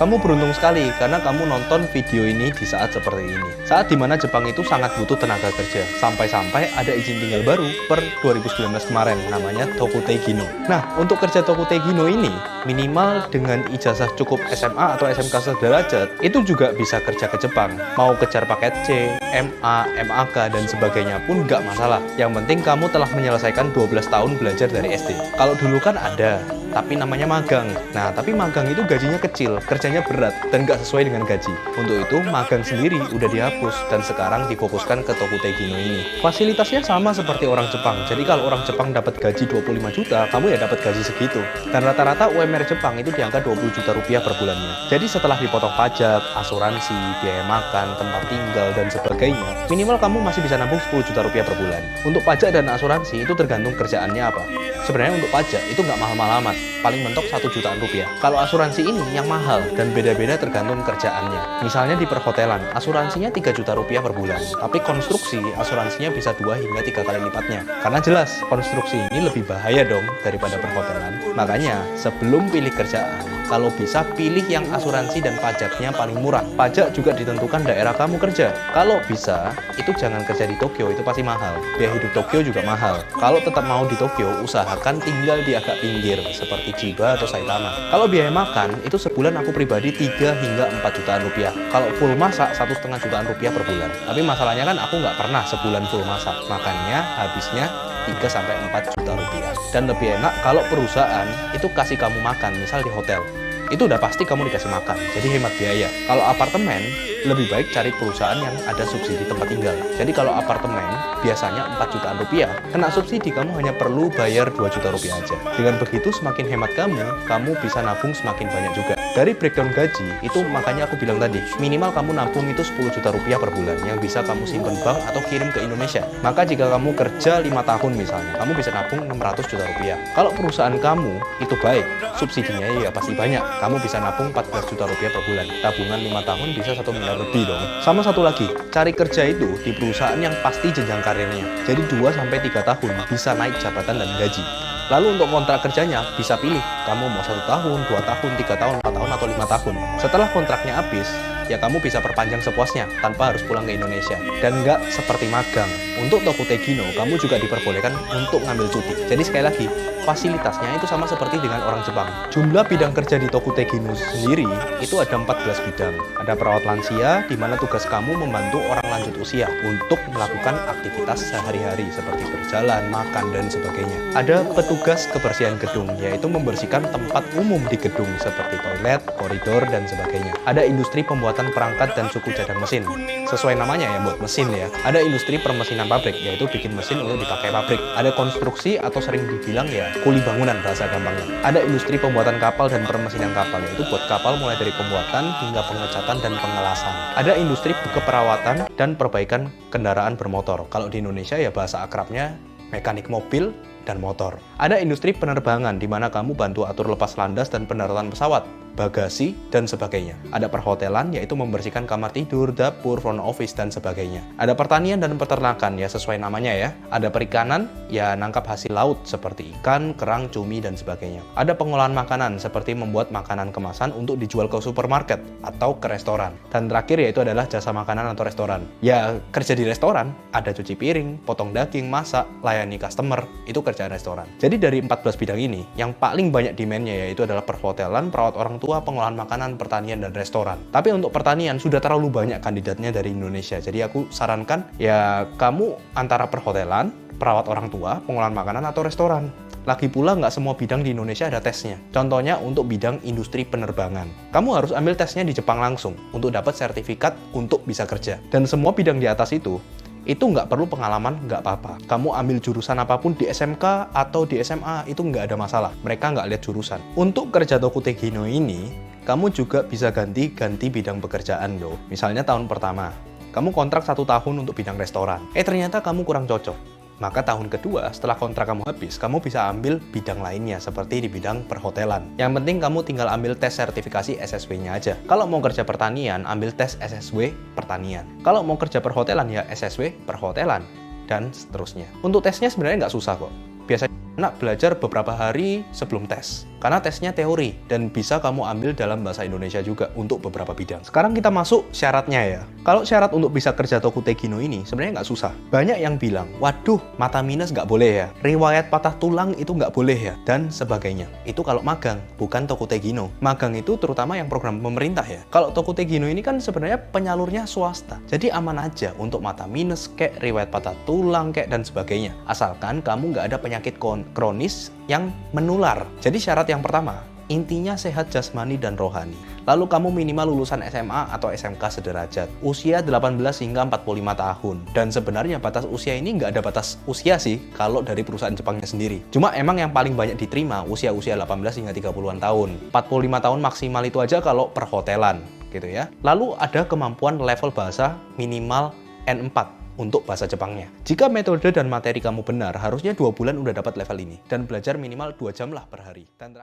Kamu beruntung sekali karena kamu nonton video ini di saat seperti ini. Saat dimana Jepang itu sangat butuh tenaga kerja. Sampai-sampai ada izin tinggal baru per 2019 kemarin, namanya Tokutei Gino. Nah, untuk kerja Tokutei Gino ini, minimal dengan ijazah cukup SMA atau SMK sederajat, itu juga bisa kerja ke Jepang. Mau kejar paket C, MA, MAK, dan sebagainya pun nggak masalah. Yang penting kamu telah menyelesaikan 12 tahun belajar dari SD. Kalau dulu kan ada, tapi namanya magang. Nah, tapi magang itu gajinya kecil, kerjanya berat, dan nggak sesuai dengan gaji. Untuk itu, magang sendiri udah dihapus, dan sekarang difokuskan ke Tokutei Gino ini. Fasilitasnya sama seperti orang Jepang. Jadi kalau orang Jepang dapat gaji 25 juta, kamu ya dapat gaji segitu. Dan rata-rata UMR Jepang itu di angka 20 juta rupiah per bulannya. Jadi setelah dipotong pajak, asuransi, biaya makan, tempat tinggal, dan sebagainya, minimal kamu masih bisa nabung 10 juta rupiah per bulan. Untuk pajak dan asuransi itu tergantung kerjaannya apa. Sebenarnya untuk pajak itu nggak mahal-mahal amat, paling mentok 1 jutaan rupiah. Kalau asuransi ini yang mahal dan beda-beda tergantung kerjaannya. Misalnya di perhotelan, asuransinya 3 juta rupiah per bulan, tapi konstruksi asuransinya bisa 2 hingga 3 kali lipatnya. Karena jelas konstruksi ini lebih bahaya dong daripada perhotelan. Makanya sebelum pilih kerjaan, kalau bisa pilih yang asuransi dan pajaknya paling murah. Pajak juga ditentukan daerah kamu kerja. Kalau bisa, itu jangan kerja di Tokyo, itu pasti mahal. Biaya hidup Tokyo juga mahal. Kalau tetap mau di Tokyo, usahakan tinggal di agak pinggir, seperti Chiba atau Saitama. Kalau biaya makan, itu sebulan aku pribadi 3 hingga 4 jutaan rupiah. Kalau full masak, 1,5 jutaan rupiah per bulan. Tapi masalahnya kan aku nggak pernah sebulan full masak. Makannya habisnya 3 sampai 4 juta rupiah. Dan lebih enak kalau perusahaan itu kasih kamu makan, misal di hotel. Itu udah pasti kamu dikasih makan, jadi hemat biaya. Kalau apartemen, lebih baik cari perusahaan yang ada subsidi tempat tinggal. Jadi kalau apartemen, biasanya 4 jutaan rupiah, kena subsidi kamu hanya perlu bayar 2 juta rupiah aja. Dengan begitu semakin hemat kamu bisa nabung semakin banyak juga. Dari breakdown gaji, itu makanya aku bilang tadi, minimal kamu nabung itu 10 juta rupiah per bulan, yang bisa kamu simpen bank atau kirim ke Indonesia. Maka jika kamu kerja 5 tahun misalnya, kamu bisa nabung 600 juta rupiah. Kalau perusahaan kamu itu baik, subsidinya ya pasti banyak. Kamu bisa nabung 14 juta rupiah per bulan. Tabungan 5 tahun bisa 1 miliar lebih dong. Sama satu lagi, cari kerja itu di perusahaan yang pasti jenjang karirnya. Jadi 2-3 tahun bisa naik jabatan dan gaji. Lalu untuk kontrak kerjanya bisa pilih, kamu mau 1 tahun, 2 tahun, 3 tahun, 4 tahun, atau 5 tahun. Setelah kontraknya habis, ya kamu bisa perpanjang sepuasnya tanpa harus pulang ke Indonesia. Dan nggak seperti magang. Untuk Tokutei Gino, kamu juga diperbolehkan untuk ngambil cuti. Jadi sekali lagi, fasilitasnya itu sama seperti dengan orang Jepang. Jumlah bidang kerja di Tokutei Gino sendiri itu ada 14 bidang. Ada perawat lansia, di mana tugas kamu membantu orang lanjut usia untuk melakukan aktivitas sehari-hari seperti berjalan, makan, dan sebagainya. Ada petugas kebersihan gedung, yaitu membersihkan tempat umum di gedung seperti toilet, koridor, dan sebagainya. Ada industri pembuatan perangkat dan suku cadang mesin. Sesuai namanya ya, buat mesin ya. Ada industri permesinan pabrik, yaitu bikin mesin untuk dipakai pabrik. Ada konstruksi atau sering dibilang ya kuli bangunan bahasa gampangnya. Ada industri pembuatan kapal dan permesinan kapal, yaitu buat kapal mulai dari pembuatan hingga pengecatan dan pengelasan. Ada industri keperawatan dan perbaikan kendaraan bermotor. Kalau di Indonesia ya bahasa akrabnya mekanik mobil dan motor. Ada industri penerbangan, di mana kamu bantu atur lepas landas dan pendaratan pesawat, bagasi, dan sebagainya. Ada perhotelan, yaitu membersihkan kamar tidur, dapur, front office, dan sebagainya. Ada pertanian dan peternakan, ya sesuai namanya ya. Ada perikanan, ya nangkap hasil laut, seperti ikan, kerang, cumi, dan sebagainya. Ada pengolahan makanan, seperti membuat makanan kemasan untuk dijual ke supermarket atau ke restoran. Dan terakhir yaitu adalah jasa makanan atau restoran. Ya kerja di restoran, ada cuci piring, potong daging, masak, layani customer, itu kerjaan restoran. Jadi dari 14 bidang ini, yang paling banyak demand-nya yaitu adalah perhotelan, perawat orang tua, pengolahan makanan, pertanian, dan restoran. Tapi untuk pertanian sudah terlalu banyak kandidatnya dari Indonesia. Jadi aku sarankan ya kamu antara perhotelan, perawat orang tua, pengolahan makanan, atau restoran. Lagi pula nggak semua bidang di Indonesia ada tesnya. Contohnya untuk bidang industri penerbangan. Kamu harus ambil tesnya di Jepang langsung untuk dapat sertifikat untuk bisa kerja. Dan semua bidang di atas itu nggak perlu pengalaman, nggak apa-apa. Kamu ambil jurusan apapun di SMK atau di SMA, itu nggak ada masalah. Mereka nggak lihat jurusan. Untuk kerja Tokutei Gino ini, kamu juga bisa ganti bidang pekerjaan loh. Misalnya tahun pertama, kamu kontrak 1 tahun untuk bidang restoran. Ternyata kamu kurang cocok. Maka tahun kedua, setelah kontrak kamu habis, kamu bisa ambil bidang lainnya, seperti di bidang perhotelan. Yang penting kamu tinggal ambil tes sertifikasi SSW-nya aja. Kalau mau kerja pertanian, ambil tes SSW pertanian. Kalau mau kerja perhotelan, ya SSW perhotelan, dan seterusnya. Untuk tesnya sebenarnya nggak susah kok. Biasanya anak belajar beberapa hari sebelum tes. karena tesnya teori dan bisa kamu ambil dalam bahasa Indonesia juga untuk beberapa bidang. Sekarang kita masuk syaratnya ya. Kalau syarat untuk bisa kerja Tokutei Gino ini sebenarnya nggak susah. Banyak yang bilang, waduh mata minus nggak boleh ya, riwayat patah tulang itu nggak boleh ya, dan sebagainya. Itu kalau magang, bukan Tokutei Gino. Magang itu terutama yang program pemerintah ya. Kalau Tokutei Gino ini kan sebenarnya penyalurnya swasta. Jadi aman aja untuk mata minus, kayak riwayat patah tulang, kayak dan sebagainya. Asalkan kamu nggak ada penyakit kronis yang menular. Jadi syarat yang pertama, intinya sehat jasmani dan rohani. Lalu kamu minimal lulusan SMA atau SMK sederajat. Usia 18 hingga 45 tahun. Dan sebenarnya batas usia ini nggak ada batas usia sih kalau dari perusahaan Jepangnya sendiri. Cuma emang yang paling banyak diterima usia-usia 18 hingga 30-an tahun. 45 tahun maksimal itu aja kalau perhotelan gitu ya. Lalu ada kemampuan level bahasa minimal N4 untuk bahasa Jepangnya. Jika metode dan materi kamu benar, harusnya 2 bulan udah dapat level ini. Dan belajar minimal 2 jam lah per hari. Dan